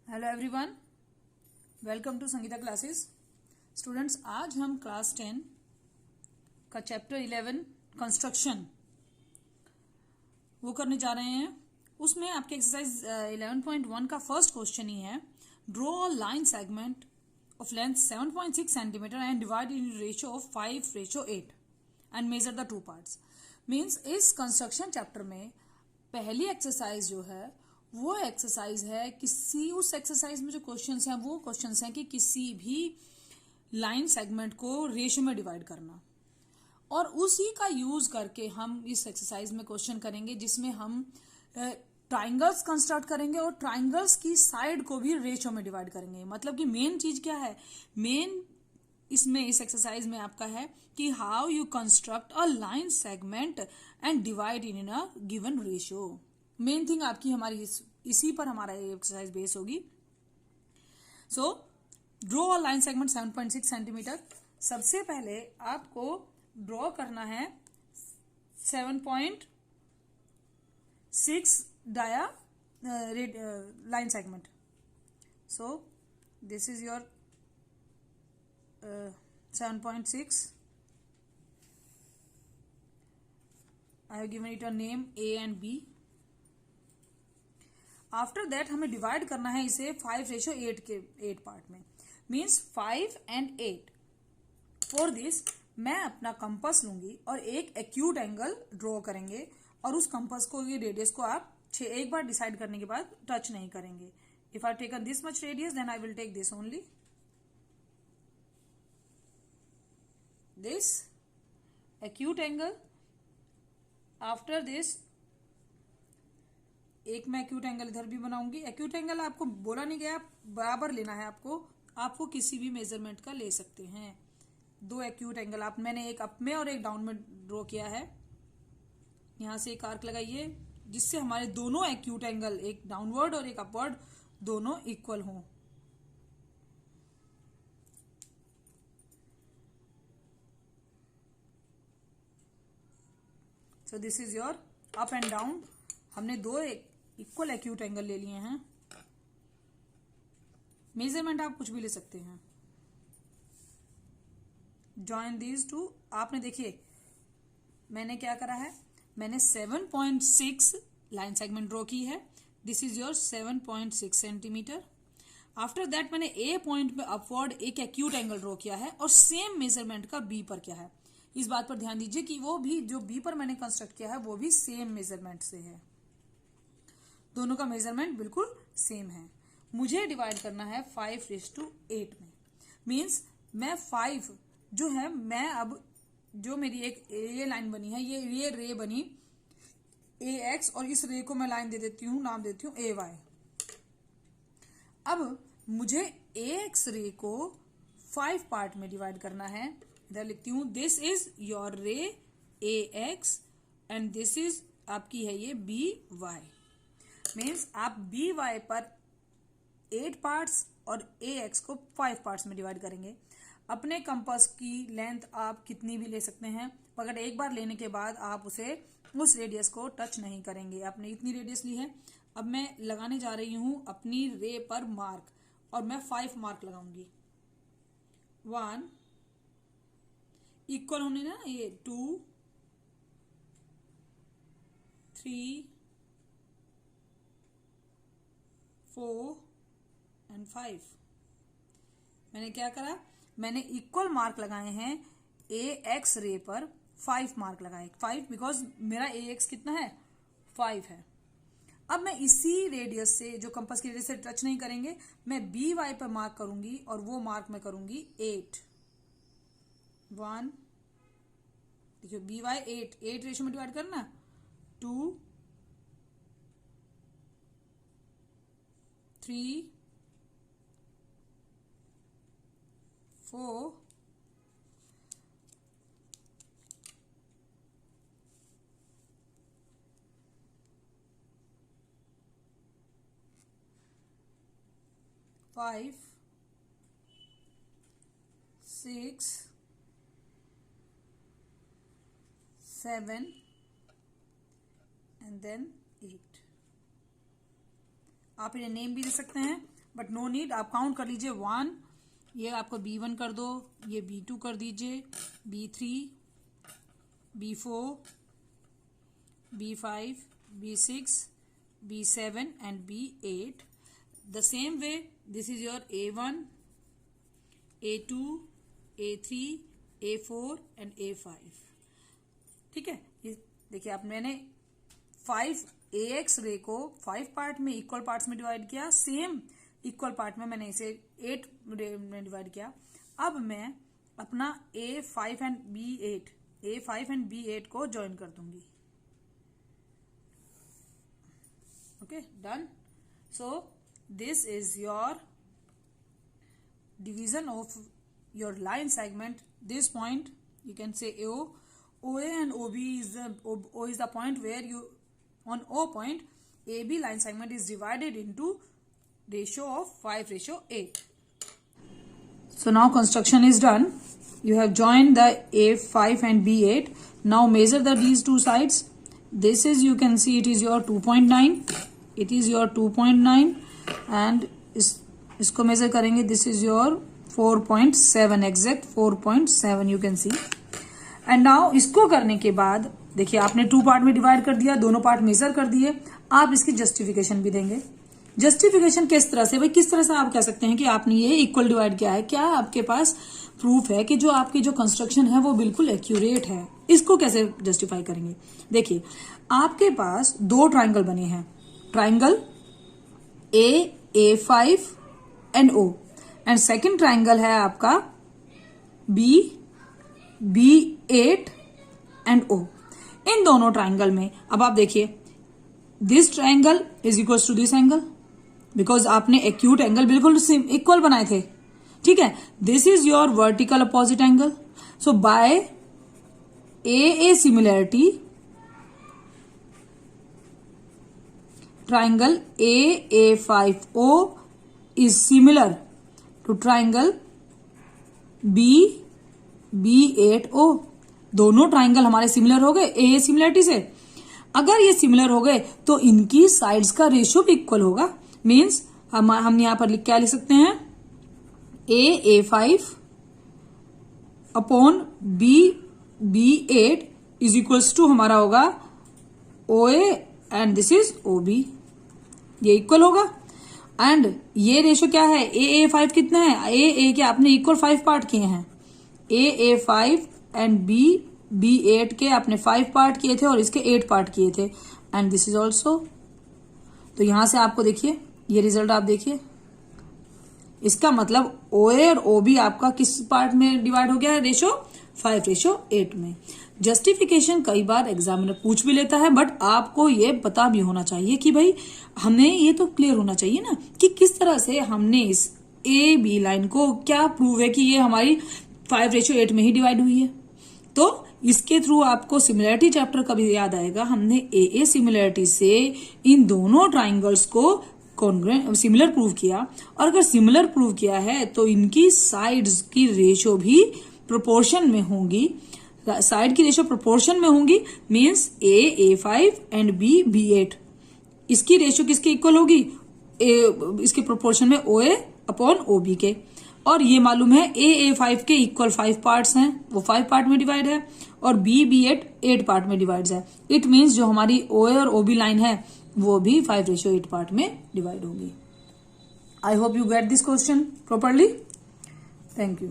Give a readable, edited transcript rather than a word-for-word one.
Hello everyone, welcome to Sangeeta classes. Students, आज हम class 10 का चैप्टर 11 कंस्ट्रक्शन वो करने जा रहे हैं। उसमें आपके एक्सरसाइज 11.1 का फर्स्ट क्वेश्चन ही है, draw a line segment of length 7.6 centimetre and divide in ratio of 5:8 and measure the two parts. Means इस कंस्ट्रक्शन चैप्टर में पहली एक्सरसाइज जो है वो एक्सरसाइज है उस एक्सरसाइज में जो क्वेश्चंस हैं वो क्वेश्चंस हैं कि किसी भी लाइन सेगमेंट को रेशियो में डिवाइड करना, और उसी का यूज करके हम इस एक्सरसाइज में क्वेश्चन करेंगे जिसमें हम ट्राइंगल्स कंस्ट्रक्ट करेंगे और ट्राइंगल्स की साइड को भी रेशियो में डिवाइड करेंगे। मतलब कि मेन चीज क्या है, मेन इसमें इस एक्सरसाइज में आपका है कि how you construct a line segment and divide in a given ratio. Main thing आपकी हमारी इसी पर हमारा एक्सरसाइज बेस होगी। So draw a line segment 7.6 centimetre. सबसे पहले आपको ड्रॉ करना है 7.6 डाया line segment. So this is your 7.6. I have given it a name A and B. After that हमें डिवाइड करना है इसे 5:8 के 8 पार्ट में, मीन्स 5 and 8। फॉर दिस मैं अपना कंपास लूंगी और एक एक्यूट एंगल ड्रॉ करेंगे, और उस कंपास को, ये रेडियस को आप एक बार डिसाइड करने के बाद टच नहीं करेंगे। If I taken this much radius then I will take this only, this acute angle. After this एक मैं एक्यूट एंगल इधर भी बनाऊंगी। एक्यूट एंगल आपको बोला नहीं गया, बराबर लेना है आपको किसी भी मेजरमेंट का ले सकते हैं। दो एक्यूट एंगल मैंने एक अप में और एक डाउन में ड्रॉ किया है। यहां से एक आर्क लगाइए जिससे हमारे दोनों एक्यूट एंगल, एक डाउनवर्ड और एक अपवर्ड, दोनों इक्वल हों। सो this is your up and down. हमने दो इक्वल एक्यूट एंगल ले लिए हैं। मेजरमेंट आप कुछ भी ले सकते हैं। Join these two. आपने देखिए मैंने क्या करा है, मैंने 7.6 लाइन सेगमेंट ड्रॉ की है। This is your 7.6 centimetre. After that मैंने ए पॉइंट पे अपवर्ड एक एक्यूट एंगल ड्रॉ किया है, और सेम मेजरमेंट का बी पर क्या है। इस बात पर ध्यान दीजिए कि वो भी जो बी पर मैंने कंस्ट्रक्ट किया है वो भी सेम मेजरमेंट से है। दोनों का मेजरमेंट बिल्कुल सेम है। मुझे डिवाइड करना है 5:8 में। मीन्स मैं 5 जो है, मैं अब जो मेरी एक ये लाइन बनी है, ये रे बनी AX, और इस रे को मैं लाइन दे देती हूँ, नाम देती हूँ AY। अब मुझे AX रे को 5 पार्ट में डिवाइड करना है। इधर लिखती हूँ, दिस इज योर रे AX एंड दिस इज आपकी है ये BY। मीन्स आप BY पर 8 पार्ट्स और AX को 5 पार्ट्स में डिवाइड करेंगे। अपने कंपास की लेंथ आप कितनी भी ले सकते हैं, मगर एक बार लेने के बाद आप उस रेडियस को टच नहीं करेंगे। आपने इतनी रेडियस ली है। अब मैं लगाने जा रही हूं अपनी रे पर मार्क, और मैं 5 मार्क लगाऊंगी। 1 इक्वल होने ना, ये 2 3 4 एंड 5। मैंने क्या करा, मैंने इक्वल मार्क लगाए हैं AX रे पर। 5 मार्क लगाए, 5 बिकॉज मेरा AX कितना है, 5 है। अब मैं इसी रेडियस से, जो कंपास की रेडियस से टच नहीं करेंगे, मैं BY पर मार्क करूंगी, और वो मार्क मैं करूंगी 8। 1 देखिए BY 8 रेशियो में डिवाइड करना, 2 3 4 5 6 7 एंड देन 8। आप इन्हें नेम भी दे सकते हैं, बट नो नीड, आप काउंट कर लीजिए 1, ये आपको B1 कर दो, ये B2 कर दीजिए, B3, B4, B5, B6, B7 and B8. The same way, this is your A1, A2, A3, A4 and A5. ठीक है, देखिए आप मैंने 5 AX रे को 5 पार्ट में इक्वल पार्ट्स में डिवाइड किया, सेम इक्वल पार्ट में मैंने इसे 8 रे में डिवाइड किया। अब मैं अपना A5 एंड B8 को ज्वाइन कर दूंगी। Okay, done. So this is your division of your line segment. This point you can say O. OA and OB is the point where you on O point AB line segment is divided into ratio of 5:8. So now construction is done. You have joined the A5 and B8. Now measure these two sides. This is, you can see, it is your 2.9. It is your 2.9 and इसको major करेंगे, this is your 4.7, exact 4.7 you can see. And now इसको करने के बाद देखिए आपने 2 part में divide कर दिया, दोनों पार्ट मेजर कर दिए। आप इसकी जस्टिफिकेशन भी देंगे। जस्टिफिकेशन किस तरह से, भाई किस तरह से आप कह सकते हैं कि आपने ये इक्वल डिवाइड किया है? क्या आपके पास प्रूफ है कि जो आपकी जो कंस्ट्रक्शन है वो बिल्कुल एक्यूरेट है? इसको कैसे जस्टिफाई करेंगे? देखिए आपके पास 2 ट्राइंगल बने हैं, triangle A5 and O, and second triangle है आपका B8 एंड O। इन दोनों ट्राइंगल में अब आप देखिए, this triangle is equal to this angle, because आपने एक्यूट एंगल बिल्कुल इक्वल बनाए थे। ठीक है, this is your vertical opposite angle. So by a similarity, triangle A5O is similar to triangle B8O। दोनों ट्राइंगल हमारे सिमिलर हो गए ए सिमिलरिटी से। अगर ये सिमिलर हो गए तो इनकी साइड्स का रेशियो भी इक्वल होगा। मीन्स हम यहां पर क्या लिख सकते हैं, A5 upon B8 is equals to हमारा होगा OA and this is OB। ये इक्वल होगा। एंड ये रेशियो क्या है, A5 कितना है, A के आपने इक्वल 5 पार्ट किए हैं, A5 एंड B8 के आपने 5 पार्ट किए थे और इसके 8 पार्ट किए थे, एंड दिस इज ऑल्सो। तो यहां से आपको देखिए ये रिजल्ट आप देखिए, इसका मतलब OA और OB आपका किस पार्ट में डिवाइड हो गया है, रेशियो 5:8 में। जस्टिफिकेशन कई बार एग्जामिनर पूछ भी लेता है, बट आपको ये पता भी होना चाहिए कि भाई हमें ये तो क्लियर होना चाहिए ना कि किस तरह से हमने इस AB लाइन को क्या प्रूव है कि ये हमारी 5:8 में ही डिवाइड हुई है। तो इसके थ्रू आपको सिमिलरिटी चैप्टर का भी याद आएगा। हमने AA सिमिलरिटी से इन दोनों ट्राइंगल्स को सिमिलर प्रूव किया, और अगर सिमिलर प्रूव किया है तो इनकी साइड्स की रेशियो भी प्रोपोर्शन में होंगी, साइड की रेशियो प्रोपोर्शन में होंगी। मींस A5 एंड B8, इसकी रेशियो किसके इक्वल होगी, इसके प्रोपोर्शन में OA अपॉन OB के। और ये मालूम है A5 के इक्वल 5 पार्ट्स हैं, वो 5 पार्ट में डिवाइड है, और B8 8 पार्ट में डिवाइड है। इट मीन्स जो हमारी OA और OB लाइन है वो भी 5:8 पार्ट में डिवाइड होगी। I hope you get this question properly. Thank you.